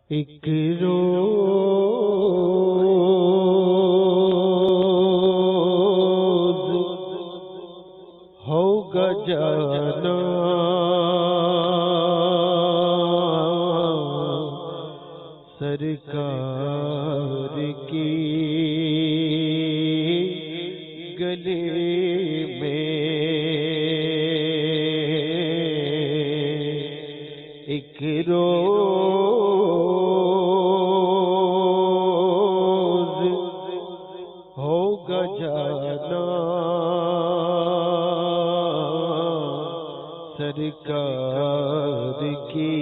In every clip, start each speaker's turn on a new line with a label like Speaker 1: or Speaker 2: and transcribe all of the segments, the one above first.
Speaker 1: ایک روز ہوگا جانا سرکار کی گلے میں، ایک روز ہوگا جانا سرکار کی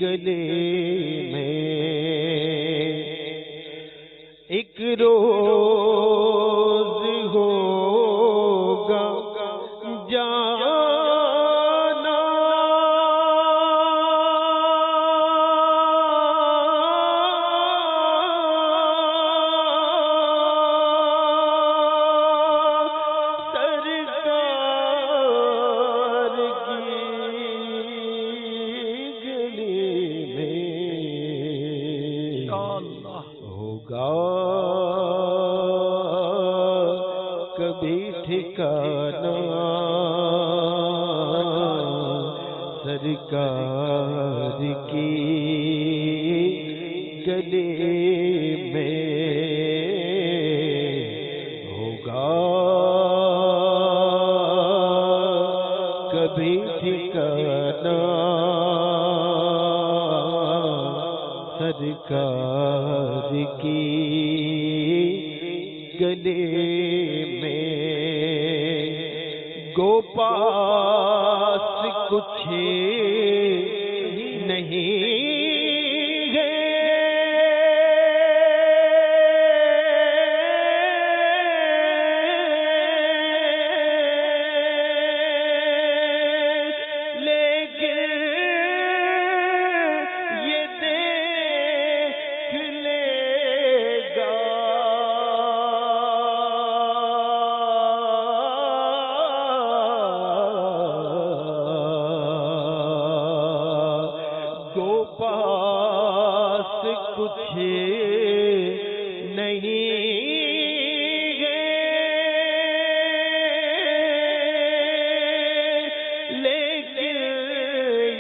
Speaker 1: گلے میں، ایک روز ہوگا جانا سرکار کی گلی میں، ہوگا کبھی ٹھکانا سرکار کی گلے میں، ہوگا کبھی ٹھکانا سرکار کی گلے میں، گو پاس کچھ نہیں ہے، لیکن یہ دیکھ لے گا گو پاس کچھ نہیں ہے، لیکن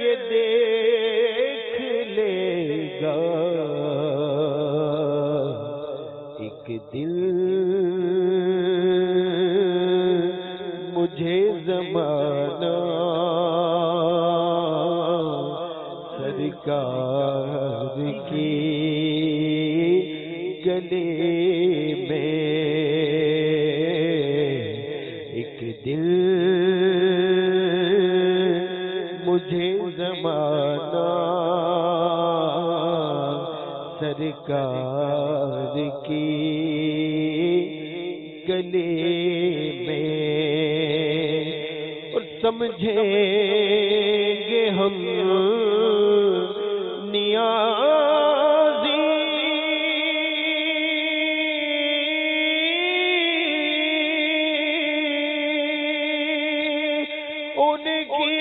Speaker 1: یہ دیکھ لے گا ایک دل مجھے زمانہ سرکار کی گلے میں، ایک دل مجھے زمانہ سرکار کی گلے میں، اور سمجھیں گے ہم نیازی ان کی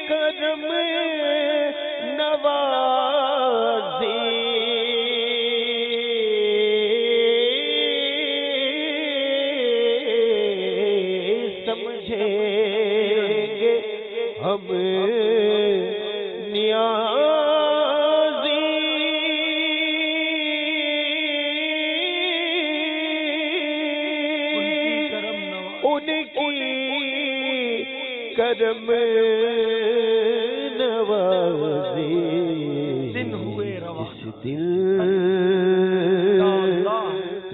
Speaker 1: کرم نوازی، سمجھیں گے ہم نیازی ان کی کرم نوازی، جس دل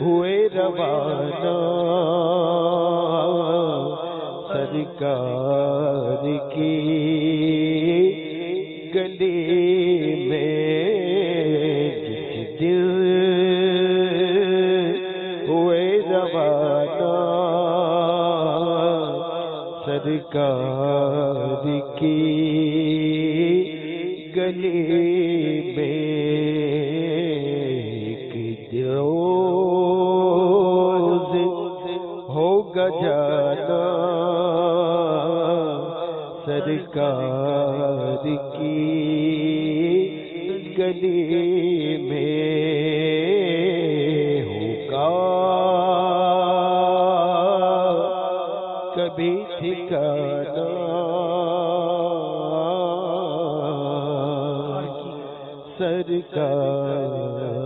Speaker 1: ہوئے روانہ سرکار کی گلے میں، جس دل ہوئے روانہ سرکار کی گلے میں، ایک روز ہوگا جانا سرکار کی گلی میں ہوگا کبھی ٹھکانہ سرکار